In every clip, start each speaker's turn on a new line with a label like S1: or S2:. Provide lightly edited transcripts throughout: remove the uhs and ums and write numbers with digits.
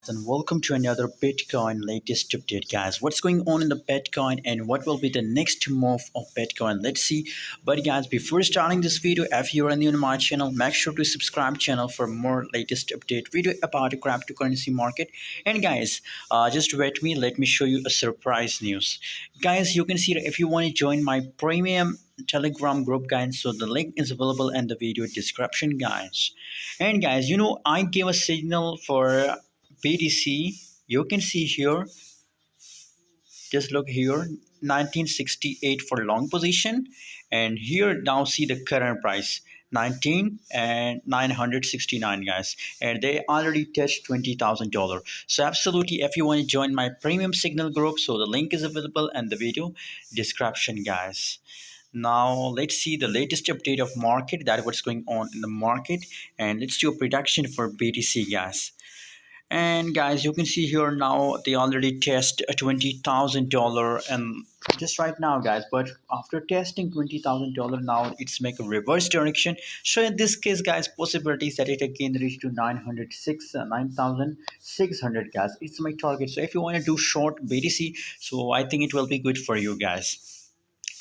S1: And welcome to another Bitcoin latest update, guys. What's going on in the Bitcoin and what will be the next move of Bitcoin? Let's see. But guys, before starting this video, if you are new to my channel, make sure to subscribe channel for more latest update video about the cryptocurrency market. And guys, just wait me. Let me show you a surprise news, guys. You can see that if you want to join my premium Telegram group, guys, so the link is available in the video description, guys. And guys, I gave a signal for BTC. You can see here, just look here, 1968 for long position, and here now see the current price 19 and 969, guys, and they already touched $20,000. So absolutely, if you want to join my premium signal group, so the link is available in the video description, guys. Now let's see the latest update of market, that what's going on in the market, and let's do a prediction for BTC, guys. And guys, you can see here now they already test a $20,000 and just right now, guys. But after testing $20,000, now it's make a reverse direction. So in this case, guys, possibilities that it again reach to 9,600, guys. It's my target. So if you want to do short BTC, so I think it will be good for you guys.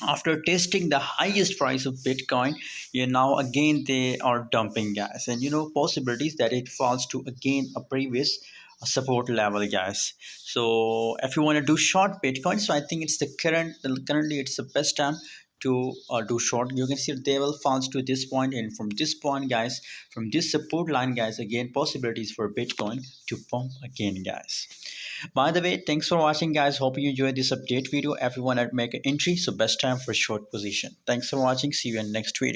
S1: After testing the highest price of Bitcoin, now again they are dumping, guys, and possibilities that it falls to again a previous support level, guys. So if you want to do short Bitcoin, so I think it's the currently it's the best time to do short. You can see they will falls to this point, and from this point, guys, from this support line, guys, again possibilities for Bitcoin to pump again, guys. By the way, thanks for watching, guys. Hope you enjoyed this update video. If you want to make an entry, so best time for short position. Thanks for watching. See you in the next video.